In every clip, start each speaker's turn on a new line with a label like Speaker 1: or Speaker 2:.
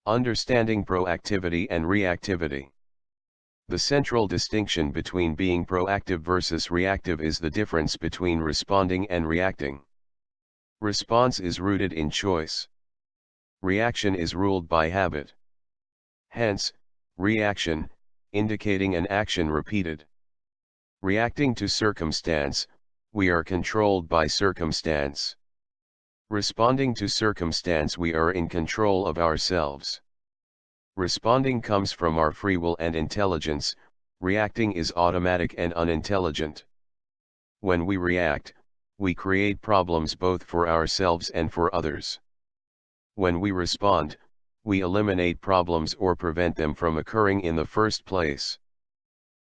Speaker 1: Understanding proactivity and reactivity. The central distinction between being proactive versus reactive is the difference between responding and reacting. Response is rooted in choice. Reaction is ruled by habit. Hence, reaction, indicating an action repeated. Reacting to circumstance, we are controlled by circumstance. Responding to circumstance, we are in control of ourselves. Responding comes from our free will and intelligence, reacting is automatic and unintelligent. When we react, we create problems both for ourselves and for others. When we respond, we eliminate problems or prevent them from occurring in the first place.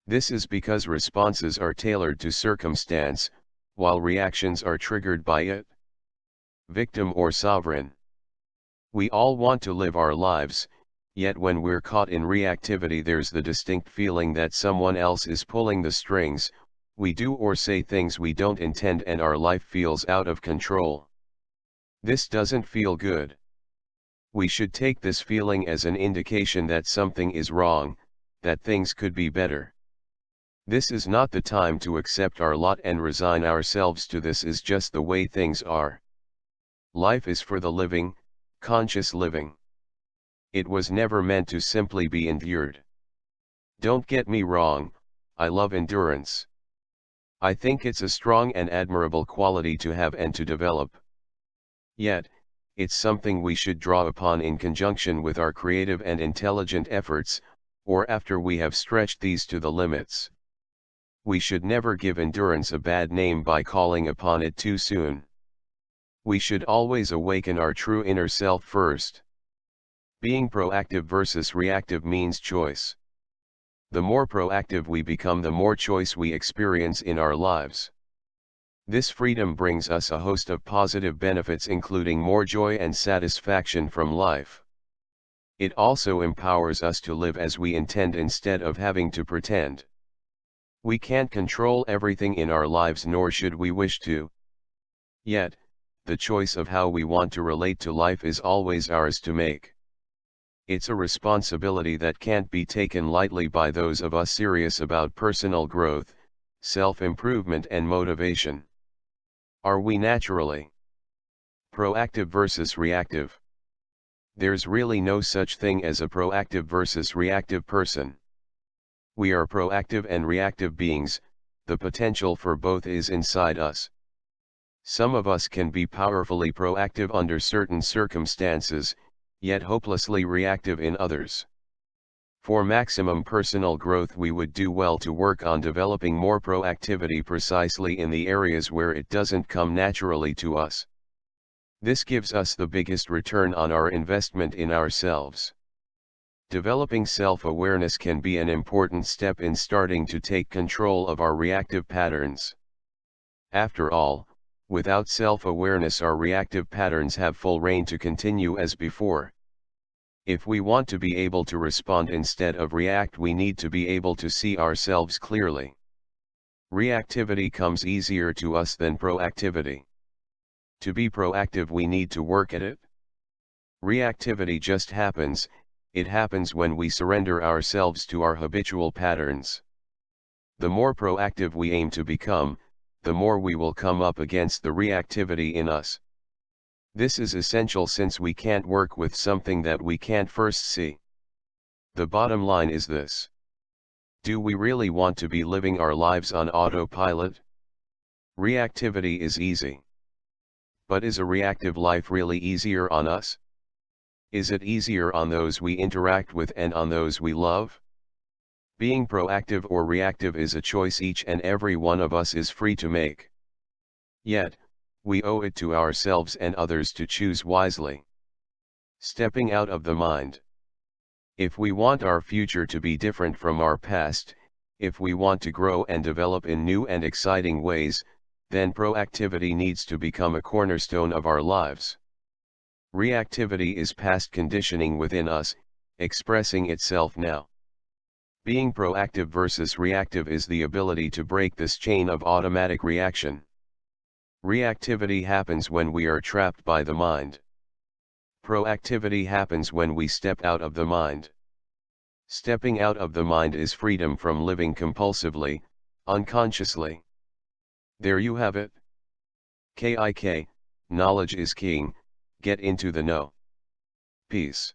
Speaker 1: This is because responses are tailored to circumstance, while reactions are triggered by it. Victim or sovereign. We all want to live our lives, yet when we're caught in reactivity there's the distinct feeling that someone else is pulling the strings, we do or say things we don't intend and our life feels out of control. This doesn't feel good. We should take this feeling as an indication that something is wrong, that things could be better. This is not the time to accept our lot and resign ourselves to this is just the way things are. Life is for the living, conscious living. It was never meant to simply be endured. Don't get me wrong, I love endurance. I think it's a strong and admirable quality to have and to develop. Yet, it's something we should draw upon in conjunction with our creative and intelligent efforts, or after we have stretched these to the limits. We should never give endurance a bad name by calling upon it too soon. We should always awaken our true inner self first. Being proactive versus reactive means choice. The more proactive we become, the more choice we experience in our lives. This freedom brings us a host of positive benefits, including more joy and satisfaction from life. It also empowers us to live as we intend instead of having to pretend. We can't control everything in our lives, nor should we wish to. Yet, the choice of how we want to relate to life is always ours to make. It's a responsibility that can't be taken lightly by those of us serious about personal growth, self-improvement and motivation. Are we naturally proactive versus reactive? There's really no such thing as a proactive versus reactive person. We are proactive and reactive beings, the potential for both is inside us. Some of us can be powerfully proactive under certain circumstances, yet hopelessly reactive in others. For maximum personal growth, we would do well to work on developing more proactivity precisely in the areas where it doesn't come naturally to us. This gives us the biggest return on our investment in ourselves. Developing self-awareness can be an important step in starting to take control of our reactive patterns. After all, without self-awareness, our reactive patterns have full reign to continue as before. If we want to be able to respond instead of react, we need to be able to see ourselves clearly. Reactivity comes easier to us than proactivity. To be proactive, we need to work at it. Reactivity just happens, it happens when we surrender ourselves to our habitual patterns. The more proactive we aim to become, the more we will come up against the reactivity in us. This is essential since we can't work with something that we can't first see. The bottom line is this: do we really want to be living our lives on autopilot? Reactivity is easy. But is a reactive life really easier on us? Is it easier on those we interact with and on those we love? Being proactive or reactive is a choice each and every one of us is free to make. Yet, we owe it to ourselves and others to choose wisely. Stepping out of the mind. If we want our future to be different from our past, if we want to grow and develop in new and exciting ways, then proactivity needs to become a cornerstone of our lives. Reactivity is past conditioning within us, expressing itself now. Being proactive versus reactive is the ability to break this chain of automatic reaction. Reactivity happens when we are trapped by the mind. Proactivity happens when we step out of the mind. Stepping out of the mind is freedom from living compulsively, unconsciously. There you have it. K.I.K, knowledge is king, get into the know. Peace.